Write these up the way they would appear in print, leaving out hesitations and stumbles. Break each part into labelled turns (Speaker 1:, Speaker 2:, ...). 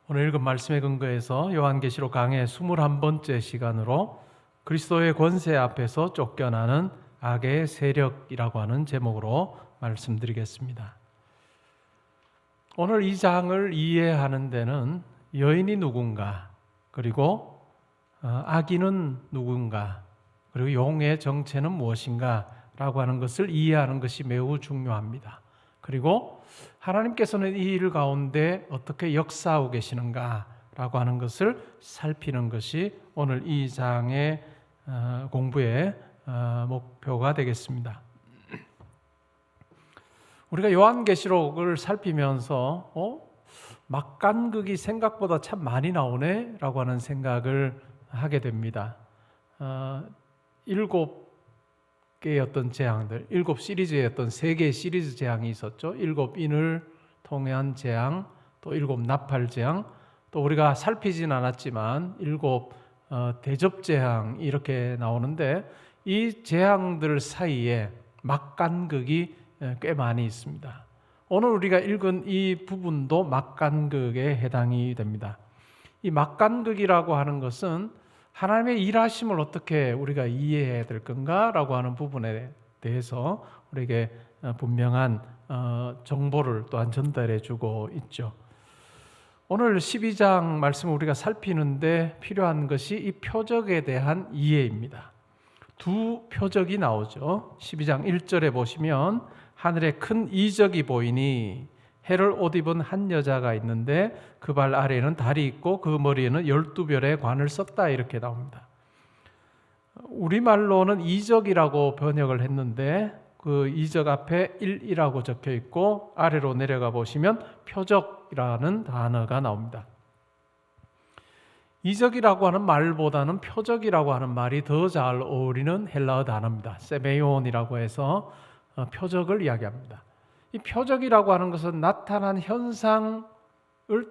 Speaker 1: 오늘 읽은 말씀에 근거해서 요한계시록 강의 21번째 시간으로 그리스도의 권세 앞에서 쫓겨나는 악의 세력이라고 하는 제목으로 말씀드리겠습니다. 오늘 이 장을 이해하는 데는 여인이 누군가, 그리고 악인은 누군가, 그리고 용의 정체는 무엇인가 라고 하는 것을 이해하는 것이 매우 중요합니다. 그리고 하나님께서는 이 일 가운데 어떻게 역사하고 계시는가 라고 하는 것을 살피는 것이 오늘 이 장의 공부의 목표가 되겠습니다. 우리가 요한계시록을 살피면서 막간극이 생각보다 참 많이 나오네 라고 하는 생각을 하게 됩니다. 7개의 어떤 재앙들, 7 시리즈의 어떤 3개의 시리즈 재앙이 있었죠. 7인을 통한 재앙, 또 7 나팔 재앙, 또 우리가 살피진 않았지만 7 대접 재앙 이렇게 나오는데, 이 재앙들 사이에 막간극이 꽤 많이 있습니다. 오늘 우리가 읽은 이 부분도 막간극에 해당이 됩니다. 이 막간극이라고 하는 것은 하나님의 일하심을 어떻게 우리가 이해해야 될 건가라고 하는 부분에 대해서 우리에게 분명한 정보를 또한 전달해 주고 있죠. 오늘 12장 말씀을 우리가 살피는데 필요한 것이 이 표적에 대한 이해입니다. 두 표적이 나오죠. 12장 1절에 보시면 하늘에 큰 이적이 보이니 해를 옷 입은 한 여자가 있는데 그 발 아래에는 달이 있고 그 머리에는 12별의 관을 썼다, 이렇게 나옵니다. 우리말로는 이적이라고 번역을 했는데 그 이적 앞에 1이라고 적혀 있고 아래로 내려가 보시면 표적이라는 단어가 나옵니다. 이적이라고 하는 말보다는 표적이라고 하는 말이 더 잘 어울리는 헬라어 단어입니다. 세메온이라고 해서 표적을 이야기합니다. 이 표적이라고 하는 것은 나타난 현상을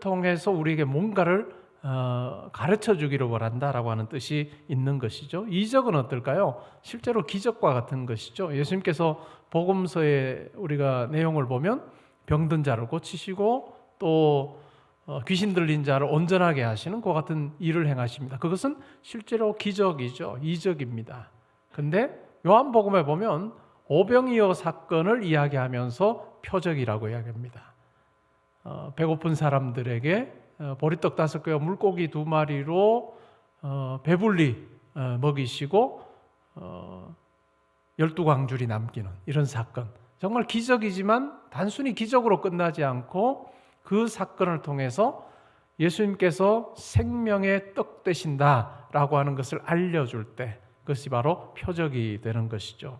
Speaker 1: 통해서 우리에게 뭔가를 가르쳐 주기를 원한다라고 하는 뜻이 있는 것이죠. 이적은 어떨까요? 실제로 기적과 같은 것이죠. 예수님께서 복음서에 우리가 내용을 보면 병든 자를 고치시고 또 귀신 들린 자를 온전하게 하시는 그 같은 일을 행하십니다. 그것은 실제로 기적이죠. 이적입니다. 근데 요한복음에 보면 오병이어 사건을 이야기하면서 표적이라고 이야기합니다. 배고픈 사람들에게 보리떡 5개와 물고기 2마리로 배불리 먹이시고 12광줄이 남기는 이런 사건, 정말 기적이지만 단순히 기적으로 끝나지 않고 그 사건을 통해서 예수님께서 생명의 떡 되신다라고 하는 것을 알려줄 때 그것이 바로 표적이 되는 것이죠.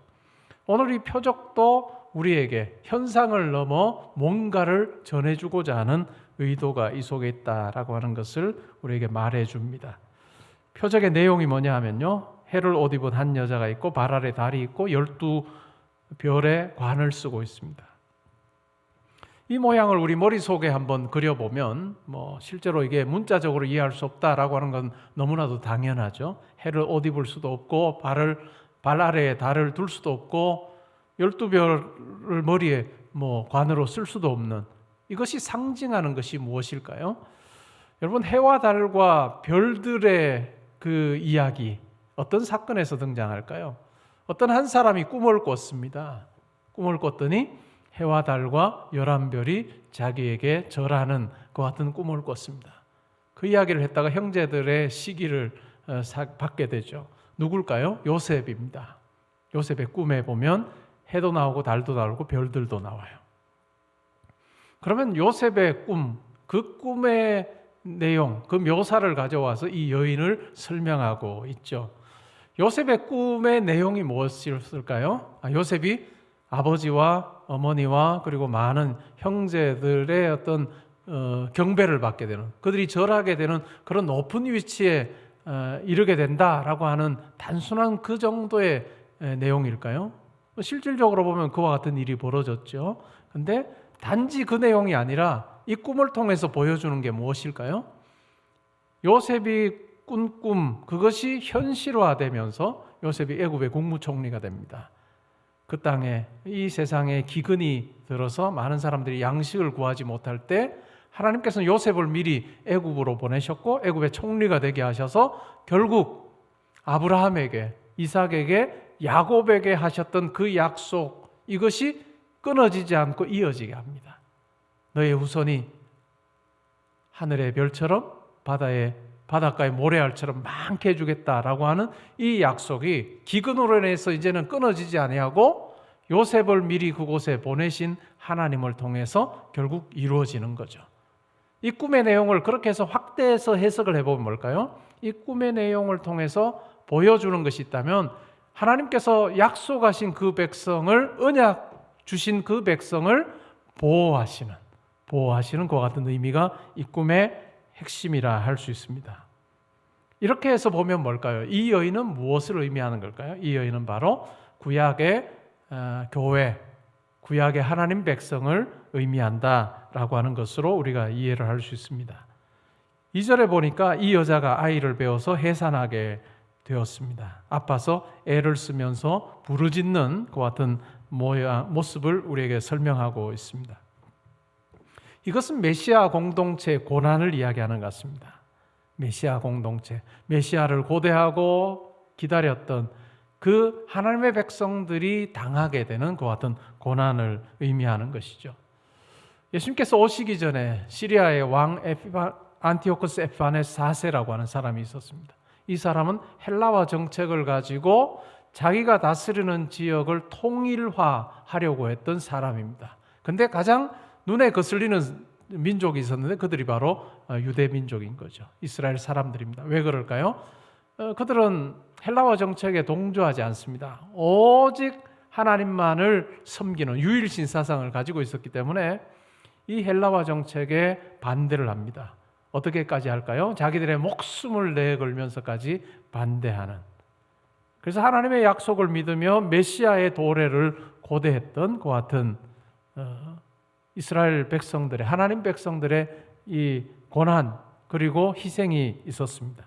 Speaker 1: 오늘 이 표적도 우리에게 현상을 넘어 뭔가를 전해주고자 하는 의도가 이 속에 있다라고 하는 것을 우리에게 말해줍니다. 표적의 내용이 뭐냐 하면요, 해를 옷 입은 한 여자가 있고 발 아래 달이 있고 12별의 관을 쓰고 있습니다. 이 모양을 우리 머릿속에 한번 그려보면 실제로 이게 문자적으로 이해할 수 없다라고 하는 건 너무나도 당연하죠. 해를 옷 입을 수도 없고 발 아래에 달을 둘 수도 없고 12별을 머리에 관으로 쓸 수도 없는, 이것이 상징하는 것이 무엇일까요? 여러분, 해와 달과 별들의 그 이야기 어떤 사건에서 등장할까요? 어떤 한 사람이 꿈을 꿨습니다. 꿈을 꿨더니 해와 달과 11별이 자기에게 절하는 그 같은 꿈을 꿨습니다. 그 이야기를 했다가 형제들의 시기를 받게 되죠. 누굴까요? 요셉입니다. 요셉의 꿈에 보면 해도 나오고 달도 나오고 별들도 나와요. 그러면 요셉의 꿈, 그 꿈의 내용, 그 묘사를 가져와서 이 여인을 설명하고 있죠. 요셉의 꿈의 내용이 무엇이었을까요? 요셉이 아버지와 어머니와 그리고 많은 형제들의 어떤 경배를 받게 되는, 그들이 절하게 되는 그런 높은 위치에 이르게 된다라고 하는 단순한 그 정도의 내용일까요? 실질적으로 보면 그와 같은 일이 벌어졌죠. 근데 단지 그 내용이 아니라 이 꿈을 통해서 보여주는 게 무엇일까요? 요셉이 꾼 꿈, 그것이 현실화되면서 요셉이 애굽의 국무총리가 됩니다. 그 땅에, 이 세상에 기근이 들어서 많은 사람들이 양식을 구하지 못할 때 하나님께서는 요셉을 미리 애굽으로 보내셨고 애굽의 총리가 되게 하셔서 결국 아브라함에게, 이삭에게, 야곱에게 하셨던 그 약속, 이것이 끊어지지 않고 이어지게 합니다. 너의 후손이 하늘의 별처럼 바닷가의 모래알처럼 많게 해주겠다라고 하는 이 약속이 기근으로 인해서 이제는 끊어지지 아니하고 요셉을 미리 그곳에 보내신 하나님을 통해서 결국 이루어지는 거죠. 이 꿈의 내용을 그렇게 해서 확대해서 해석을 해보면 뭘까요? 이 꿈의 내용을 통해서 보여주는 것이 있다면 하나님께서 약속하신 그 백성을, 언약 주신 그 백성을 보호하시는 그와 같은 의미가 이 꿈의 핵심이라 할 수 있습니다. 이렇게 해서 보면 뭘까요? 이 여인은 무엇을 의미하는 걸까요? 이 여인은 바로 구약의 교회, 구약의 하나님 백성을 의미한다라고 하는 것으로 우리가 이해를 할 수 있습니다. 2절에 보니까 이 여자가 아이를 배워서 해산하게 되었습니다. 아파서 애를 쓰면서 부르짖는 그 같은 모습을 우리에게 설명하고 있습니다. 이것은 메시아 공동체의 고난을 이야기하는 것 같습니다. 메시아 공동체, 메시아를 고대하고 기다렸던 그 하나님의 백성들이 당하게 되는 그 같은 고난을 의미하는 것이죠. 예수님께서 오시기 전에 시리아의 왕 안티오코스 에파네스 4세라고 하는 사람이 있었습니다. 이 사람은 헬라화 정책을 가지고 자기가 다스리는 지역을 통일화하려고 했던 사람입니다. 근데 가장 눈에 거슬리는 민족이 있었는데 그들이 바로 유대 민족인 거죠. 이스라엘 사람들입니다. 왜 그럴까요? 그들은 헬라화 정책에 동조하지 않습니다. 오직 하나님만을 섬기는 유일신 사상을 가지고 있었기 때문에 이 헬라화 정책에 반대를 합니다. 어떻게까지 할까요? 자기들의 목숨을 내걸면서까지 반대하는. 그래서 하나님의 약속을 믿으며 메시아의 도래를 고대했던 그 같은 이스라엘 백성들의, 하나님 백성들의 이 고난 그리고 희생이 있었습니다.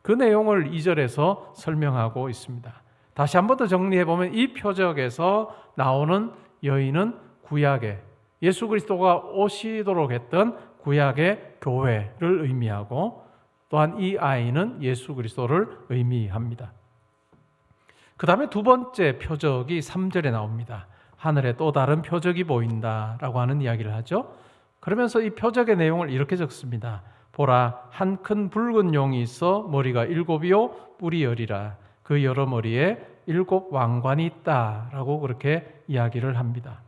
Speaker 1: 그 내용을 2절에서 설명하고 있습니다. 다시 한 번 더 정리해보면 이 표적에서 나오는 여인은 구약의, 예수 그리스도가 오시도록 했던 구약의 교회를 의미하고, 또한 이 아이는 예수 그리스도를 의미합니다. 그 다음에 두 번째 표적이 3절에 나옵니다. 하늘에 또 다른 표적이 보인다라고 하는 이야기를 하죠. 그러면서 이 표적의 내용을 이렇게 적습니다. 보라, 한 큰 붉은 용이 있어 머리가 7이요 뿔이 10이라. 그 여러 머리에 7 왕관이 있다라고 그렇게 이야기를 합니다.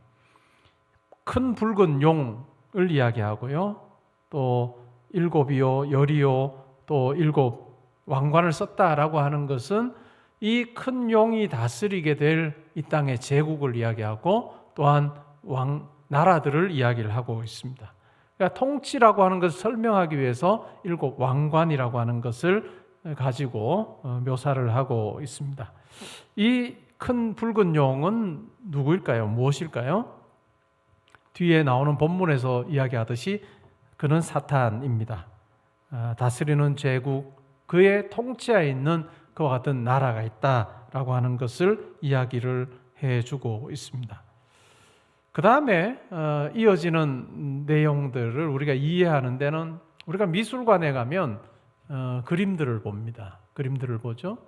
Speaker 1: 큰 붉은 용을 이야기하고요. 또 7이요, 10이요, 또 7 왕관을 썼다라고 하는 것은 이 큰 용이 다스리게 될 이 땅의 제국을 이야기하고, 또한 나라들을 이야기를 하고 있습니다. 그러니까 통치라고 하는 것을 설명하기 위해서 7 왕관이라고 하는 것을 가지고 묘사를 하고 있습니다. 이 큰 붉은 용은 누구일까요? 무엇일까요? 뒤에 나오는 본문에서 이야기하듯이 그는 사탄입니다. 다스리는 제국, 그의 통치하에 있는 그와 같은 나라가 있다라고 하는 것을 이야기를 해주고 있습니다. 그 다음에 이어지는 내용들을 우리가 이해하는 데는, 우리가 미술관에 가면 그림들을 봅니다. 그림들을 보죠.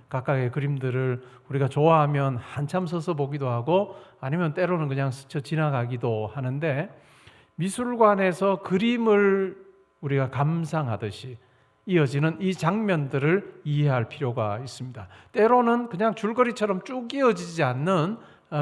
Speaker 1: 각각의 그림들을 우리가 좋아하면 한참 서서 보기도 하고, 아니면 때로는 그냥 스쳐 지나가기도 하는데, 미술관에서 그림을 우리가 감상하듯이 이어지는 이 장면들을 이해할 필요가 있습니다. 때로는 그냥 줄거리처럼 쭉 이어지지 않는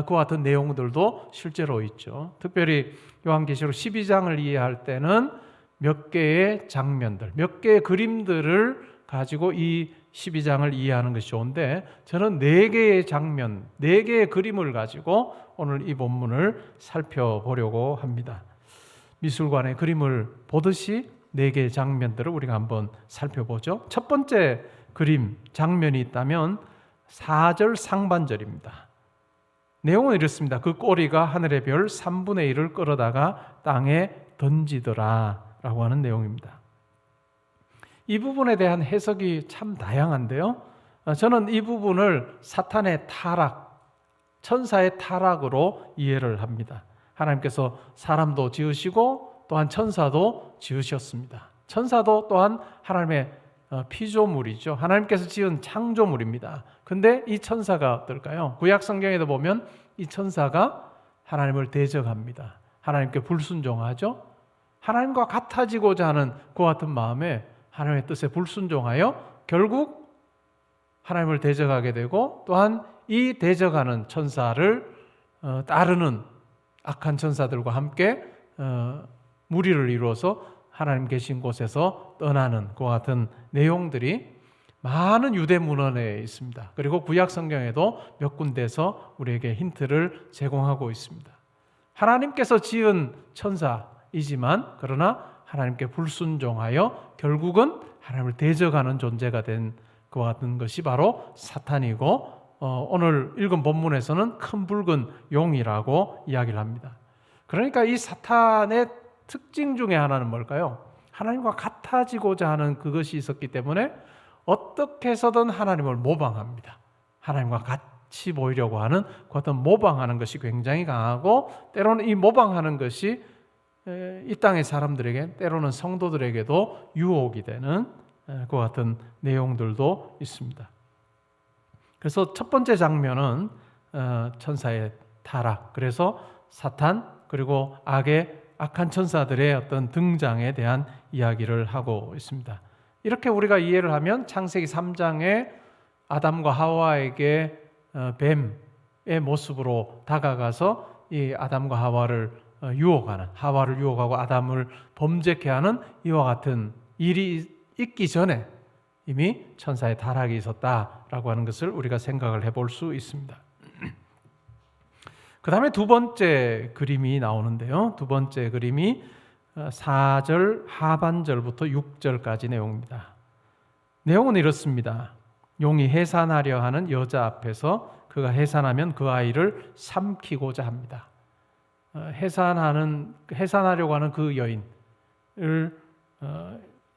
Speaker 1: 그와 같은 내용들도 실제로 있죠. 특별히 요한계시록 12장을 이해할 때는 몇 개의 장면들, 몇 개의 그림들을 가지고 이 12장을 이해하는 것이 좋은데, 저는 4개의 장면, 4개의 그림을 가지고 오늘 이 본문을 살펴보려고 합니다. 미술관의 그림을 보듯이 4개의 장면들을 우리가 한번 살펴보죠. 첫 번째 그림, 장면이 있다면 4절 상반절입니다. 내용은 이렇습니다. 그 꼬리가 하늘의 별 3분의 1을 끌어다가 땅에 던지더라 라고 하는 내용입니다. 이 부분에 대한 해석이 참 다양한데요. 저는 이 부분을 사탄의 타락, 천사의 타락으로 이해를 합니다. 하나님께서 사람도 지으시고 또한 천사도 지으셨습니다. 천사도 또한 하나님의 피조물이죠. 하나님께서 지은 창조물입니다. 근데 이 천사가 어떨까요? 구약 성경에도 보면 이 천사가 하나님을 대적합니다. 하나님께 불순종하죠. 하나님과 같아지고자 하는 그와 같은 마음에 하나님의 뜻에 불순종하여 결국 하나님을 대적하게 되고, 또한 이 대적하는 천사를 따르는 악한 천사들과 함께 무리를 이루어서 하나님 계신 곳에서 떠나는 그와 같은 내용들이 많은 유대 문헌에 있습니다. 그리고 구약 성경에도 몇 군데에서 우리에게 힌트를 제공하고 있습니다. 하나님께서 지은 천사이지만 그러나 하나님께 불순종하여 결국은 하나님을 대적하는 존재가 된 그와 같은 것이 바로 사탄이고, 오늘 읽은 본문에서는 큰 붉은 용이라고 이야기를 합니다. 그러니까 이 사탄의 특징 중에 하나는 뭘까요? 하나님과 같아지고자 하는 그것이 있었기 때문에 어떻게 해서든 하나님을 모방합니다. 하나님과 같이 보이려고 하는 그 어떤 모방하는 것이 굉장히 강하고, 때로는 이 모방하는 것이 이 땅의 사람들에게, 때로는 성도들에게도 유혹이 되는 그 같은 내용들도 있습니다. 그래서 첫 번째 장면은 천사의 타락, 그래서 사탄 그리고 악한 천사들의 어떤 등장에 대한 이야기를 하고 있습니다. 이렇게 우리가 이해를 하면 창세기 3장에 아담과 하와에게 뱀의 모습으로 다가가서 이 아담과 하와를 유혹하고 아담을 범죄케 하는 이와 같은 일이 있기 전에 이미 천사의 타락이 있었다라고 하는 것을 우리가 생각을 해볼 수 있습니다. 그 다음에 두 번째 그림이 나오는데요. 두 번째 그림이 4절 하반절부터 6절까지 내용입니다. 내용은 이렇습니다. 용이 해산하려 하는 여자 앞에서 그가 해산하면 그 아이를 삼키고자 합니다. 해산하려고 하는 그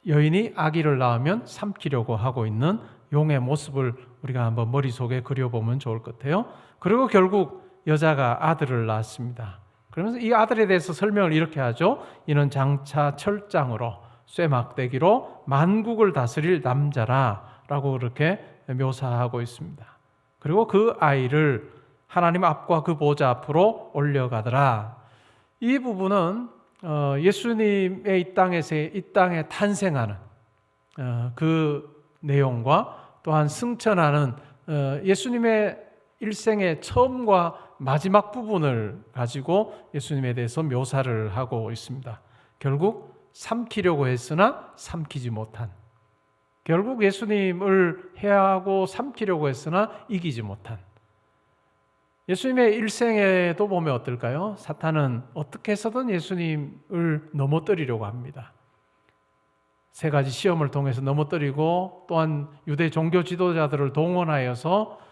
Speaker 1: 여인이 아기를 낳으면 삼키려고 하고 있는 용의 모습을 우리가 한번 머릿속에 그려보면 좋을 것 같아요. 그리고 결국 여자가 아들을 낳았습니다. 그러면서 이 아들에 대해서 설명을 이렇게 하죠. 이는 장차 철장으로 쇠막대기로 만국을 다스릴 남자라 라고 그렇게 묘사하고 있습니다. 그리고 그 아이를 하나님 앞과 그 보좌 앞으로 올려가더라. 이 부분은 예수님의 이 땅에 탄생하는 그 내용과 또한 승천하는 예수님의 일생의 처음과 마지막 부분을 가지고 예수님에 대해서 묘사를 하고 있습니다. 결국 삼키려고 했으나 삼키지 못한, 결국 예수님을 해하고 삼키려고 했으나 이기지 못한, 예수님의 일생에도 보면 어떨까요? 사탄은 어떻게 해서든 예수님을 넘어뜨리려고 합니다. 세 가지 시험을 통해서 넘어뜨리고, 또한 유대 종교 지도자들을 동원하여서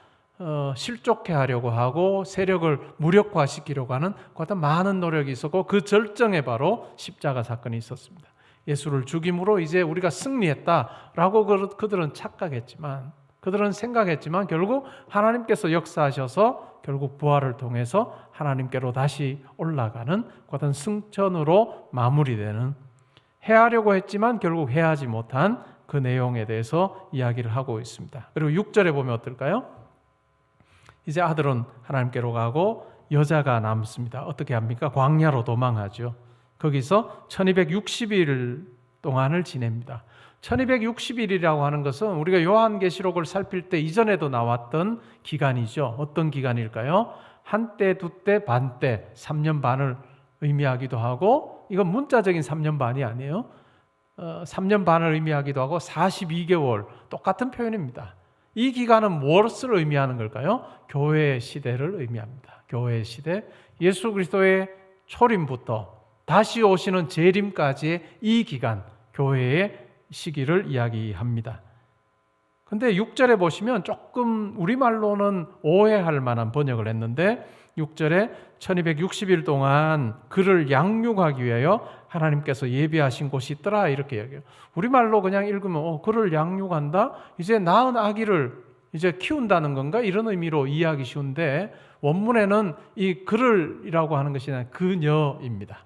Speaker 1: 실족해 하려고 하고 세력을 무력화시키려고 하는 어떤 많은 노력이 있었고, 그 절정에 바로 십자가 사건이 있었습니다. 예수를 죽임으로 이제 우리가 승리했다라고 그들은 착각했지만, 그들은 생각했지만 결국 하나님께서 역사하셔서 결국 부활을 통해서 하나님께로 다시 올라가는 어떤 승천으로 마무리되는, 해하려고 했지만 결국 해하지 못한 그 내용에 대해서 이야기를 하고 있습니다. 그리고 6절에 보면 어떨까요? 이제 아들은 하나님께로 가고 여자가 남습니다. 어떻게 합니까? 광야로 도망하죠. 거기서 1260일 동안을 지냅니다. 1260일이라고 하는 것은 우리가 요한계시록을 살필 때 이전에도 나왔던 기간이죠. 어떤 기간일까요? 한때, 두때, 반때, 3년 반을 의미하기도 하고, 이건 문자적인 3년 반이 아니에요. 3년 반을 의미하기도 하고 42개월, 똑같은 표현입니다. 이 기간은 무엇을 의미하는 걸까요? 교회의 시대를 의미합니다. 교회의 시대, 예수 그리스도의 초림부터 다시 오시는 재림까지의 이 기간, 교회의 시기를 이야기합니다. 근데 6절에 보시면 조금 우리말로는 오해할 만한 번역을 했는데, 6절에 1260일 동안 그를 양육하기 위하여 하나님께서 예비하신 곳이 있더라 이렇게 얘기해요. 우리말로 그냥 읽으면 그를 양육한다? 이제 낳은 아기를 이제 키운다는 건가? 이런 의미로 이해하기 쉬운데, 원문에는 이 그를이라고 하는 것이 아니라 그녀입니다.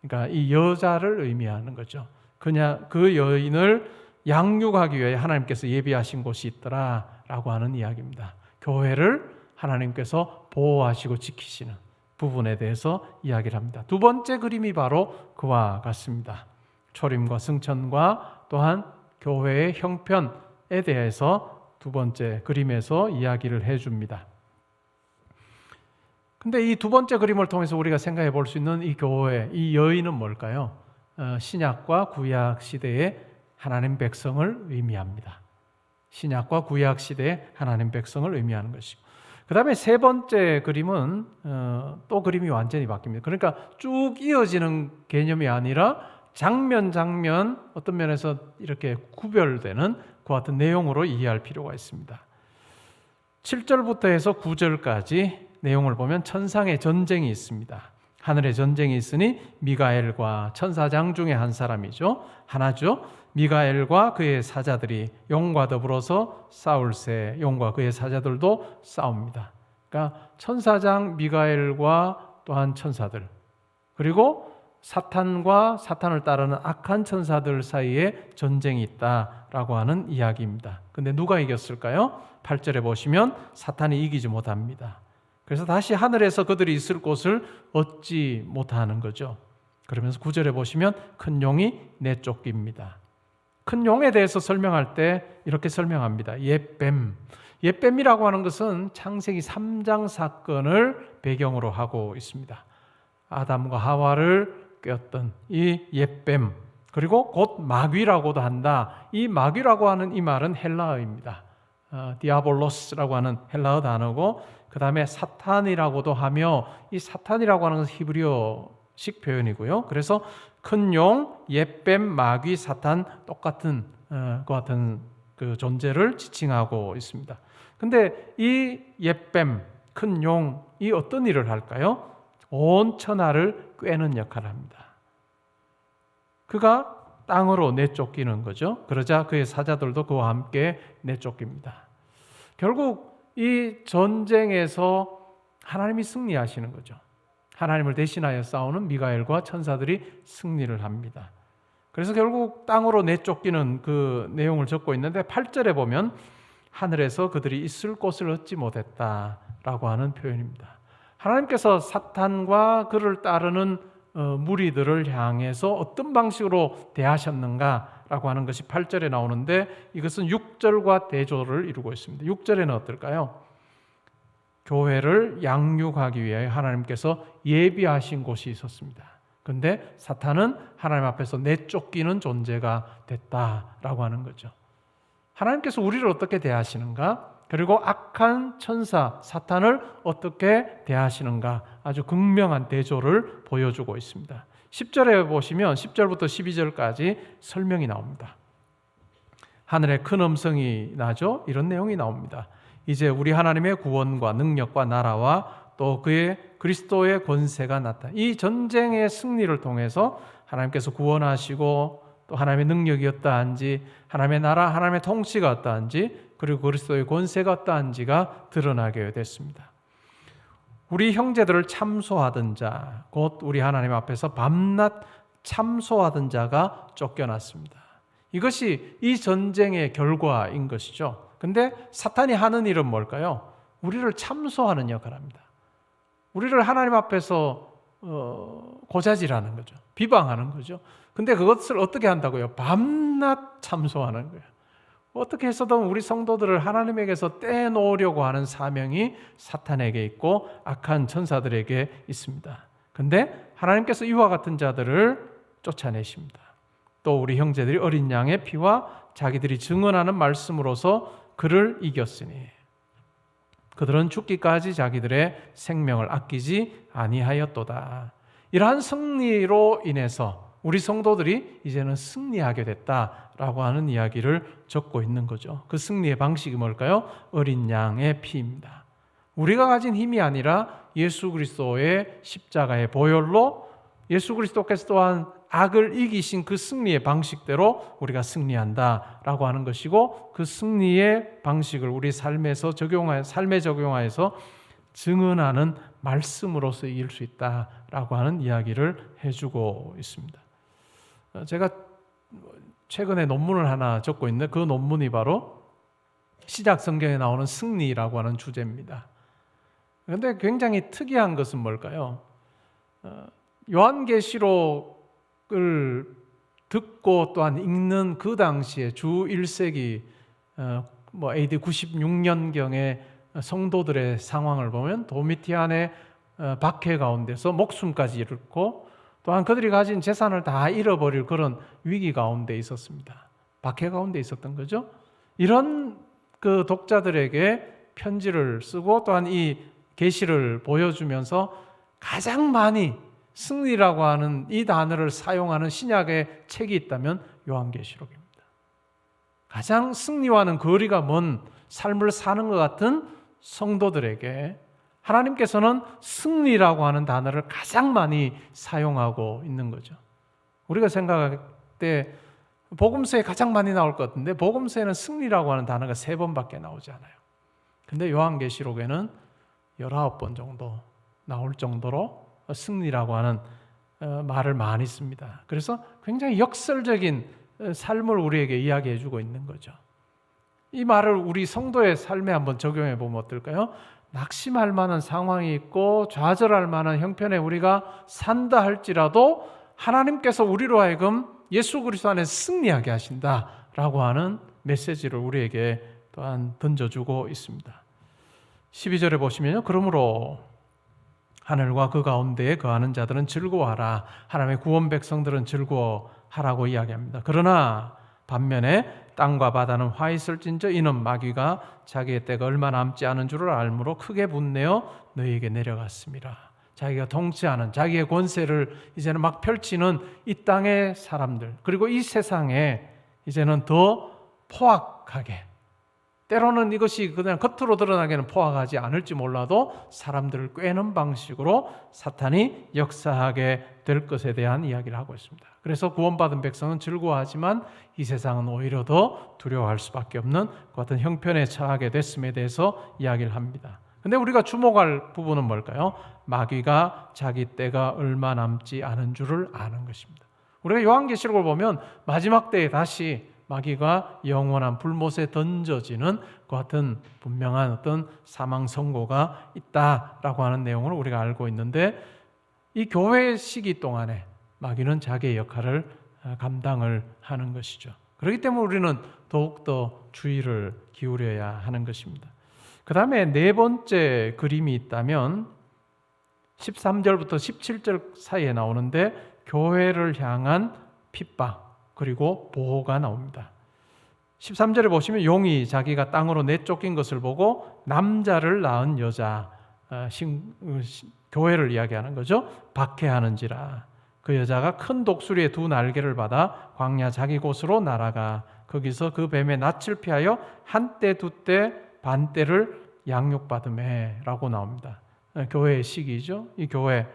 Speaker 1: 그러니까 이 여자를 의미하는 거죠. 그냥 그 여인을 양육하기 위해 하나님께서 예비하신 곳이 있더라라고 하는 이야기입니다. 교회를 하나님께서 보호하시고 지키시는 부분에 대해서 이야기를 합니다. 두 번째 그림이 바로 그와 같습니다. 초림과 승천과 또한 교회의 형편에 대해서 두 번째 그림에서 이야기를 해줍니다. 근데 이 두 번째 그림을 통해서 우리가 생각해 볼 수 있는 이 교회, 이 여인은 뭘까요? 신약과 구약 시대의 하나님 백성을 의미합니다. 신약과 구약 시대의 하나님 백성을 의미하는 것이고, 그 다음에 세 번째 그림은 또 그림이 완전히 바뀝니다. 그러니까 쭉 이어지는 개념이 아니라 장면 어떤 면에서 이렇게 구별되는 그 같은 내용으로 이해할 필요가 있습니다. 7절부터 해서 9절까지 내용을 보면 천상의 전쟁이 있습니다. 하늘의 전쟁이 있으니 미가엘과 천사장 중에 한 사람이죠. 하나죠. 미가엘과 그의 사자들이 용과 더불어서 싸울새 용과 그의 사자들도 싸웁니다. 그러니까 천사장 미가엘과 또한 천사들, 그리고 사탄과 사탄을 따르는 악한 천사들 사이에 전쟁이 있다라고 하는 이야기입니다. 근데 누가 이겼을까요? 8절에 보시면 사탄이 이기지 못합니다. 그래서 다시 하늘에서 그들이 있을 곳을 얻지 못하는 거죠. 그러면서 9절에 보시면 큰 용이 내쫓깁니다. 큰 용에 대해서 설명할 때 이렇게 설명합니다. 옛뱀. 옛뱀이라고 하는 것은 창세기 3장 사건을 배경으로 하고 있습니다. 아담과 하와를 꿰었던 이 옛뱀, 그리고 곧 마귀라고도 한다. 이 마귀라고 하는 이 말은 헬라어입니다. 디아볼로스라고 하는 헬라어 단어고, 그 다음에 사탄이라고도 하며, 이 사탄이라고 하는 것은 히브리어식 표현이고요. 그래서 큰 용, 옛뱀, 마귀, 사탄 똑같은 그 같은 그 존재를 지칭하고 있습니다. 근데 이 옛뱀, 큰 용이 어떤 일을 할까요? 온 천하를 꿰는 역할을 합니다. 그가 땅으로 내쫓기는 거죠. 그러자 그의 사자들도 그와 함께 내쫓깁니다. 결국 이 전쟁에서 하나님이 승리하시는 거죠. 하나님을 대신하여 싸우는 미가엘과 천사들이 승리를 합니다. 그래서 결국 땅으로 내쫓기는 그 내용을 적고 있는데 8절에 보면 하늘에서 그들이 있을 곳을 얻지 못했다라고 하는 표현입니다. 하나님께서 사탄과 그를 따르는 무리들을 향해서 어떤 방식으로 대하셨는가라고 하는 것이 8절에 나오는데, 이것은 6절과 대조를 이루고 있습니다. 6절에는 어떨까요? 교회를 양육하기 위해 하나님께서 예비하신 곳이 있었습니다. 그런데 사탄은 하나님 앞에서 내쫓기는 존재가 됐다라고 하는 거죠. 하나님께서 우리를 어떻게 대하시는가? 그리고 악한 천사 사탄을 어떻게 대하시는가? 아주 극명한 대조를 보여주고 있습니다. 10절에 보시면 10절부터 12절까지 설명이 나옵니다. 하늘에 큰 음성이 나죠? 이런 내용이 나옵니다. 이제 우리 하나님의 구원과 능력과 나라와 또 그의 그리스도의 권세가 나타나, 이 전쟁의 승리를 통해서 하나님께서 구원하시고 또 하나님의 능력이 어떠한지, 하나님의 나라, 하나님의 통치가 어떠한지, 그리고 그리스도의 권세가 어떠한지가 드러나게 됐습니다. 우리 형제들을 참소하던 자, 곧 우리 하나님 앞에서 밤낮 참소하던 자가 쫓겨났습니다. 이것이 이 전쟁의 결과인 것이죠. 근데 사탄이 하는 일은 뭘까요? 우리를 참소하는 역할을 합니다. 우리를 하나님 앞에서 고자질하는 거죠. 비방하는 거죠. 근데 그것을 어떻게 한다고요? 밤낮 참소하는 거예요. 어떻게 해서든 우리 성도들을 하나님에게서 떼놓으려고 하는 사명이 사탄에게 있고 악한 천사들에게 있습니다. 근데 하나님께서 이와 같은 자들을 쫓아내십니다. 또 우리 형제들이 어린 양의 피와 자기들이 증언하는 말씀으로서 그를 이겼으니 그들은 죽기까지 자기들의 생명을 아끼지 아니하였도다. 이러한 승리로 인해서 우리 성도들이 이제는 승리하게 됐다라고 하는 이야기를 적고 있는 거죠. 그 승리의 방식이 뭘까요? 어린 양의 피입니다. 우리가 가진 힘이 아니라 예수 그리스도의 십자가의 보혈로 예수 그리스도께서 또한 악을 이기신 그 승리의 방식대로 우리가 승리한다라고 하는 것이고, 그 승리의 방식을 우리 삶에 적용하여서 증언하는 말씀으로서 이길 수 있다라고 하는 이야기를 해주고 있습니다. 제가 최근에 논문을 하나 적고 있는데 그 논문이 바로 시작 성경에 나오는 승리라고 하는 주제입니다. 그런데 굉장히 특이한 것은 뭘까요? 요한계시록을 듣고 또한 읽는 그 당시에 주 1세기 AD 96년경의 성도들의 상황을 보면 도미티안의 박해 가운데서 목숨까지 잃고 또한 그들이 가진 재산을 다 잃어버릴 그런 위기 가운데 있었습니다. 박해 가운데 있었던 거죠. 이런 그 독자들에게 편지를 쓰고 또한 이 계시를 보여주면서 가장 많이 승리라고 하는 이 단어를 사용하는 신약의 책이 있다면 요한계시록입니다. 가장 승리와는 거리가 먼 삶을 사는 것 같은 성도들에게 하나님께서는 승리라고 하는 단어를 가장 많이 사용하고 있는 거죠. 우리가 생각할 때 복음서에 가장 많이 나올 것 같은데 복음서에는 승리라고 하는 단어가 3번밖에 나오지 않아요. 근데 요한계시록에는 19번 정도 나올 정도로 승리라고 하는 말을 많이 씁니다. 그래서 굉장히 역설적인 삶을 우리에게 이야기해 주고 있는 거죠. 이 말을 우리 성도의 삶에 한번 적용해 보면 어떨까요? 낙심할 만한 상황이 있고 좌절할 만한 형편에 우리가 산다 할지라도 하나님께서 우리로 하여금 예수 그리스도 안에 승리하게 하신다라고 하는 메시지를 우리에게 또한 던져주고 있습니다. 12절에 보시면요. 그러므로 하늘과 그 가운데에 거하는 자들은 즐거워하라. 하나님의 구원 백성들은 즐거워하라고 이야기합니다. 그러나 반면에 땅과 바다는 화 있을진저 이는 마귀가 자기의 때가 얼마 남지 않은 줄을 알므로 크게 분내어 너희에게 내려갔습니다. 자기가 통치하는 자기의 권세를 이제는 막 펼치는 이 땅의 사람들 그리고 이 세상에 이제는 더 포악하게 때로는 이것이 그냥 겉으로 드러나게는 포악하지 않을지 몰라도 사람들을 꿰는 방식으로 사탄이 역사하게 될 것에 대한 이야기를 하고 있습니다. 그래서 구원받은 백성은 즐거워하지만 이 세상은 오히려 더 두려워할 수밖에 없는 그 같은 형편에 처하게 됐음에 대해서 이야기를 합니다. 근데 우리가 주목할 부분은 뭘까요? 마귀가 자기 때가 얼마 남지 않은 줄을 아는 것입니다. 우리가 요한계시록을 보면 마지막 때에 다시 마귀가 영원한 불못에 던져지는 그 같은 분명한 어떤 사망 선고가 있다라고 하는 내용을 우리가 알고 있는데 이 교회 시기 동안에 마귀는 자기의 역할을 감당을 하는 것이죠. 그렇기 때문에 우리는 더욱더 주의를 기울여야 하는 것입니다. 그 다음에 4번째 그림이 있다면 13절부터 17절 사이에 나오는데 교회를 향한 핍박 그리고 보호가 나옵니다. 13절에 보시면 용이 자기가 땅으로 내쫓긴 것을 보고 남자를 낳은 여자 교회를 이야기하는 거죠. 박해하는지라 그 여자가 큰 독수리의 2 날개를 받아 광야 자기 곳으로 날아가 거기서 그 뱀의 낯을 피하여 한때 두때 반때를 양육받음에라고 나옵니다. 교회의 시기죠. 이 교회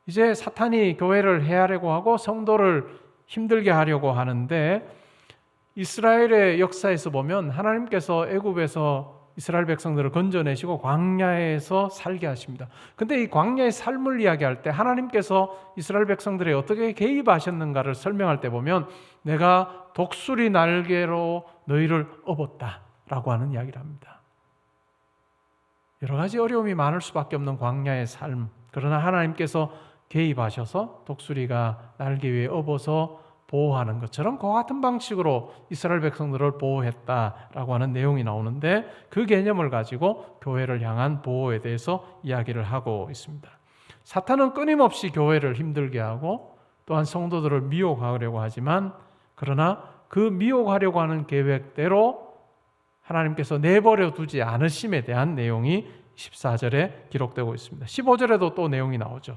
Speaker 1: 이제 사탄이 교회를 해하려고 하고 성도를 힘들게 하려고 하는데 이스라엘의 역사에서 보면 하나님께서 애굽에서 이스라엘 백성들을 건져내시고 광야에서 살게 하십니다. 근데 이 광야의 삶을 이야기할 때 하나님께서 이스라엘 백성들에 어떻게 개입하셨는가를 설명할 때 보면 내가 독수리 날개로 너희를 업었다라고 하는 이야기를 합니다. 여러 가지 어려움이 많을 수밖에 없는 광야의 삶. 그러나 하나님께서 개입하셔서 독수리가 날개 위에 업어서 보호하는 것처럼 그와 같은 방식으로 이스라엘 백성들을 보호했다라고 하는 내용이 나오는데 그 개념을 가지고 교회를 향한 보호에 대해서 이야기를 하고 있습니다. 사탄은 끊임없이 교회를 힘들게 하고 또한 성도들을 미혹하려고 하지만 그러나 그 미혹하려고 하는 계획대로 하나님께서 내버려 두지 않으심에 대한 내용이 14절에 기록되고 있습니다. 15절에도 또 내용이 나오죠.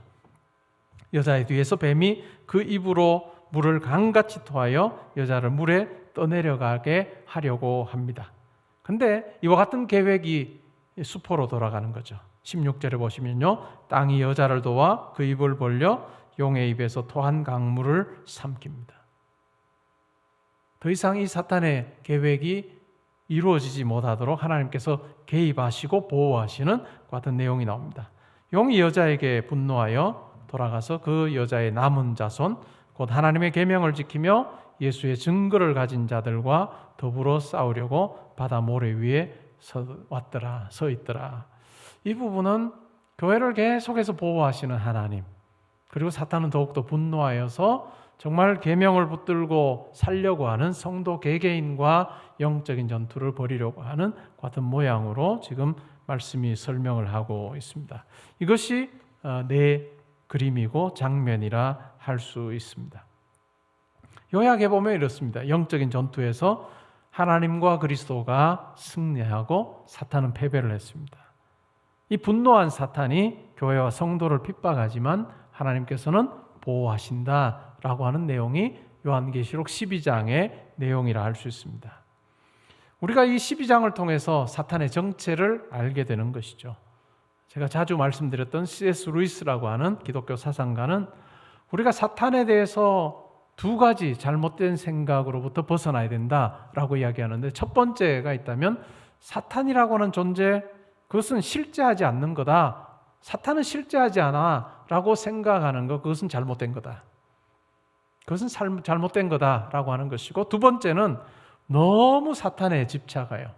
Speaker 1: 여자의 뒤에서 뱀이 그 입으로 물을 강같이 토하여 여자를 물에 떠내려가게 하려고 합니다. 근데 이와 같은 계획이 수포로 돌아가는 거죠. 16절에 보시면요. 땅이 여자를 도와 그 입을 벌려 용의 입에서 토한 강물을 삼킵니다. 더 이상 이 사탄의 계획이 이루어지지 못하도록 하나님께서 개입하시고 보호하시는 같은 내용이 나옵니다. 용이 여자에게 분노하여 돌아가서 그 여자의 남은 자손 곧 하나님의 계명을 지키며 예수의 증거를 가진 자들과 더불어 싸우려고 바다 모래 위에 서 있더라. 이 부분은 교회를 계속해서 보호하시는 하나님, 그리고 사탄은 더욱더 분노하여서 정말 계명을 붙들고 살려고 하는 성도 개개인과 영적인 전투를 벌이려고 하는 같은 모양으로 지금 말씀이 설명을 하고 있습니다. 이것이 내 그림이고 장면이라 할 수 있습니다. 요약해 보면 이렇습니다. 영적인 전투에서 하나님과 그리스도가 승리하고 사탄은 패배를 했습니다. 이 분노한 사탄이 교회와 성도를 핍박하지만 하나님께서는 보호하신다라고 하는 내용이 요한계시록 12장의 내용이라 할 수 있습니다. 우리가 이 12장을 통해서 사탄의 정체를 알게 되는 것이죠. 제가 자주 말씀드렸던 C.S. 루이스라고 하는 기독교 사상가는 우리가 사탄에 대해서 두 가지 잘못된 생각으로부터 벗어나야 된다라고 이야기하는데, 첫 번째가 있다면 사탄이라고 하는 존재, 그것은 실제하지 않는 거다. 사탄은 실제하지 않아 라고 생각하는 것, 그것은 잘못된 거다. 그것은 잘못된 거다라고 하는 것이고, 두 번째는 너무 사탄에 집착해요.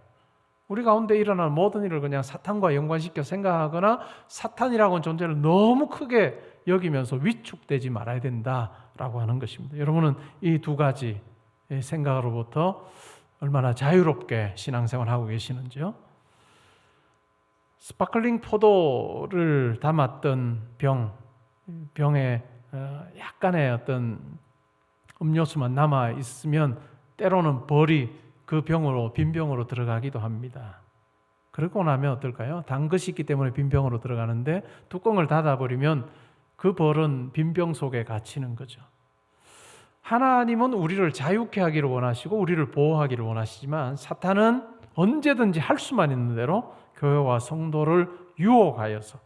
Speaker 1: 우리 가운데 일어나는 모든 일을 그냥 사탄과 연관시켜 생각하거나 사탄이라고 하는 존재를 너무 크게 여기면서 위축되지 말아야 된다라고 하는 것입니다. 여러분은 이 두 가지 생각으로부터 얼마나 자유롭게 신앙생활하고 계시는지요? 스파클링 포도를 담았던 병에 약간의 어떤 음료수만 남아 있으면 때로는 벌이 그 병으로, 빈 병으로 들어가기도 합니다. 그러고 나면 어떨까요? 단 것이 있기 때문에 빈 병으로 들어가는데 뚜껑을 닫아버리면 그 벌은 빈 병 속에 갇히는 거죠. 하나님은 우리를 자유케 하기를 원하시고 우리를 보호하기를 원하시지만 사탄은 언제든지 할 수만 있는 대로 교회와 성도를 유혹하여서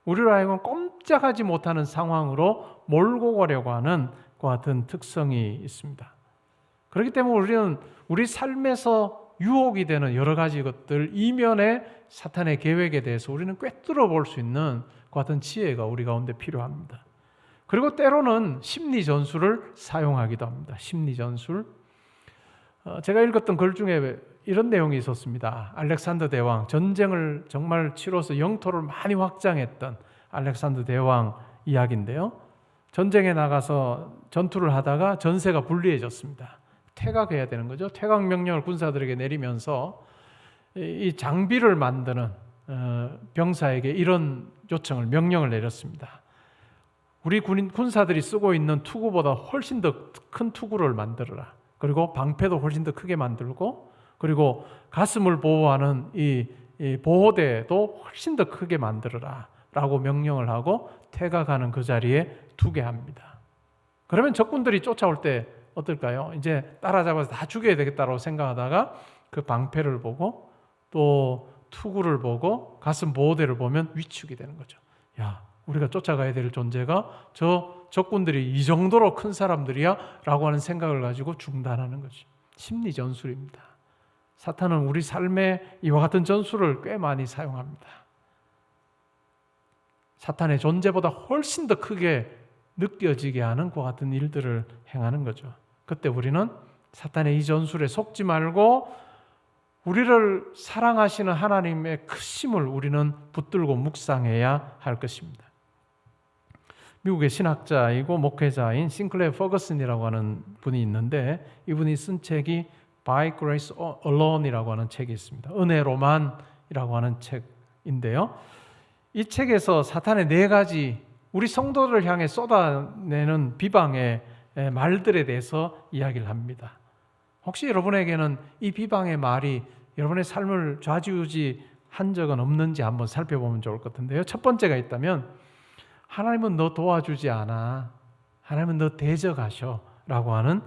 Speaker 1: 우리를 하여금 꼼짝하지 못하는 상황으로 몰고 가려고 하는 것 같은 특성이 있습니다. 그렇기 때문에 우리는 우리 삶에서 유혹이 되는 여러 가지 것들, 이면의 사탄의 계획에 대해서 우리는 꿰뚫어 볼 수 있는 것 같은 지혜가 우리 가운데 필요합니다. 그리고 때로는 심리 전술을 사용하기도 합니다. 심리 전술. 제가 읽었던 글 중에 이런 내용이 있었습니다. 알렉산더 대왕, 전쟁을 정말 치러서 영토를 많이 확장했던 알렉산더 대왕 이야기인데요. 전쟁에 나가서 전투를 하다가 전세가 불리해졌습니다. 퇴각해야 되는 거죠. 퇴각 명령을 군사들에게 내리면서 이 장비를 만드는 병사에게 이런 요청을, 명령을 내렸습니다. 우리 군사들이 쓰고 있는 투구보다 훨씬 더 큰 투구를 만들어라. 그리고 방패도 훨씬 더 크게 만들고, 그리고 가슴을 보호하는 이 보호대도 훨씬 더 크게 만들어라 라고 명령을 하고 퇴각하는 그 자리에 두게 합니다. 그러면 적군들이 쫓아올 때 어떨까요? 이제 따라잡아서 다 죽여야 되겠다고 생각하다가 그 방패를 보고 또 투구를 보고 가슴 보호대를 보면 위축이 되는 거죠. 야, 우리가 쫓아가야 될 존재가 저 적군들이 이 정도로 큰 사람들이야? 라고 하는 생각을 가지고 중단하는 거죠. 심리 전술입니다. 사탄은 우리 삶에 이와 같은 전술을 꽤 많이 사용합니다. 사탄의 존재보다 훨씬 더 크게 느껴지게 하는 그 같은 일들을 행하는 거죠. 그때 우리는 사탄의 이 전술에 속지 말고 우리를 사랑하시는 하나님의 크심을 우리는 붙들고 묵상해야 할 것입니다. 미국의 신학자이고 목회자인 싱클레어 퍼거슨이라고 하는 분이 있는데, 이분이 쓴 책이 By Grace Alone이라고 하는 책이 있습니다. 은혜로만이라고 하는 책인데요. 이 책에서 사탄의 네 가지 우리 성도를 향해 쏟아내는 비방의 말들에 대해서 이야기를 합니다. 혹시 여러분에게는 이 비방의 말이 여러분의 삶을 좌지우지한 적은 없는지 한번 살펴보면 좋을 것 같은데요. 첫 번째가 있다면, 하나님은 너 도와주지 않아, 하나님은 너 대적하셔 라고 하는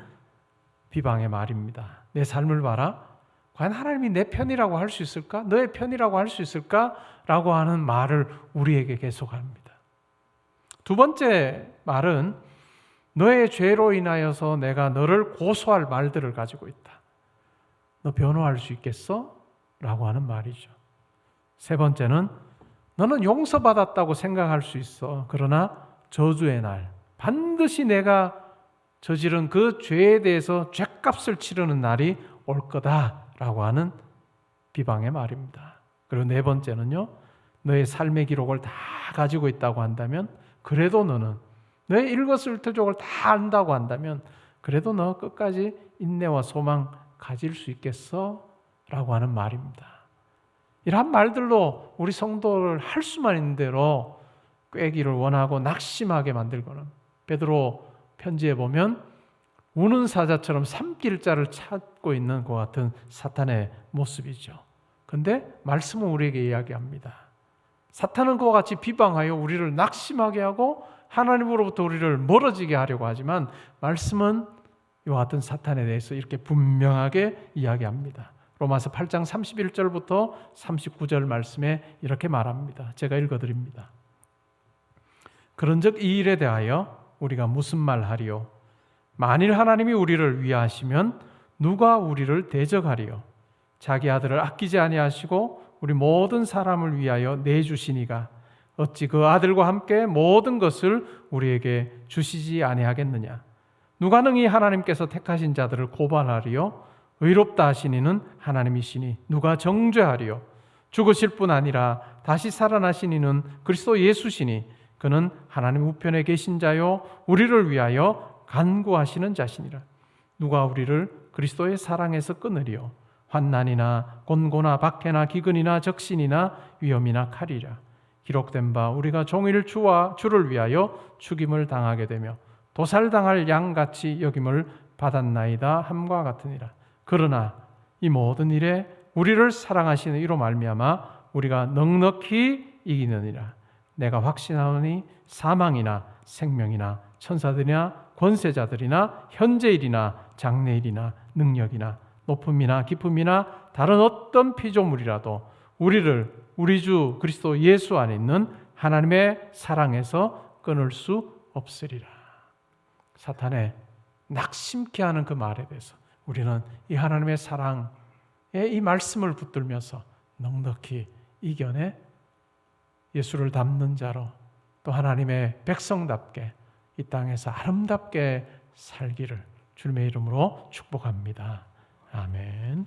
Speaker 1: 비방의 말입니다. 내 삶을 봐라, 과연 하나님이 내 편이라고 할 수 있을까? 너의 편이라고 할 수 있을까? 라고 하는 말을 우리에게 계속합니다. 두 번째 말은 너의 죄로 인하여서 내가 너를 고소할 말들을 가지고 있다. 너 변호할 수 있겠어? 라고 하는 말이죠. 세 번째는 너는 용서받았다고 생각할 수 있어. 그러나 저주의 날, 반드시 내가 저지른 그 죄에 대해서 죗값을 치르는 날이 올 거다라고 하는 비방의 말입니다. 그리고 네 번째는요, 너의 삶의 기록을 다 가지고 있다고 한다면, 그래도 너는 너의 일거수일투족을 다 안다고 한다면, 그래도 너 끝까지 인내와 소망 가질 수 있겠어? 라고 하는 말입니다. 이러한 말들로 우리 성도를 할 수만 있는 대로 꾀기를 원하고 낙심하게 만들거든. 베드로 편지에 보면 우는 사자처럼 삼킬 자를 찾고 있는 것 같은 사탄의 모습이죠. 근데 말씀은 우리에게 이야기합니다. 사탄은 그와 같이 비방하여 우리를 낙심하게 하고 하나님으로부터 우리를 멀어지게 하려고 하지만, 말씀은 이와 같은 사탄에 대해서 이렇게 분명하게 이야기합니다. 로마서 8장 31절부터 39절 말씀에 이렇게 말합니다. 제가 읽어드립니다. 그런즉 이 일에 대하여 우리가 무슨 말하리요? 만일 하나님이 우리를 위하시면 누가 우리를 대적하리요? 자기 아들을 아끼지 아니하시고 우리 모든 사람을 위하여 내주시니가 어찌 그 아들과 함께 모든 것을 우리에게 주시지 아니하겠느냐? 누가 능히 하나님께서 택하신 자들을 고발하리요? 의롭다 하시니는 하나님이시니 누가 정죄하리요? 죽으실 뿐 아니라 다시 살아나시니는 그리스도 예수시니 그는 하나님 우편에 계신 자요 우리를 위하여 간구하시는 자시니라. 누가 우리를 그리스도의 사랑에서 끊으리요? 환난이나 곤고나 박해나 기근이나 적신이나 위험이나 칼이라. 기록된 바 우리가 종일 주를 위하여 죽임을 당하게 되며 도살당할 양같이 여김을 받았나이다 함과 같으니라. 그러나 이 모든 일에 우리를 사랑하시는 이로 말미암아 우리가 넉넉히 이기느니라. 내가 확신하노니 사망이나 생명이나 천사들이나 권세자들이나 현재일이나 장래일이나 능력이나 높음이나 깊음이나 다른 어떤 피조물이라도 우리를 우리 주 그리스도 예수 안에 있는 하나님의 사랑에서 끊을 수 없으리라. 사탄의 낙심케 하는 그 말에 대해서 우리는 이 하나님의 사랑의 이 말씀을 붙들면서 넉넉히 이겨내 예수를 닮는 자로 또 하나님의 백성답게 이 땅에서 아름답게 살기를 주님의 이름으로 축복합니다. 아멘.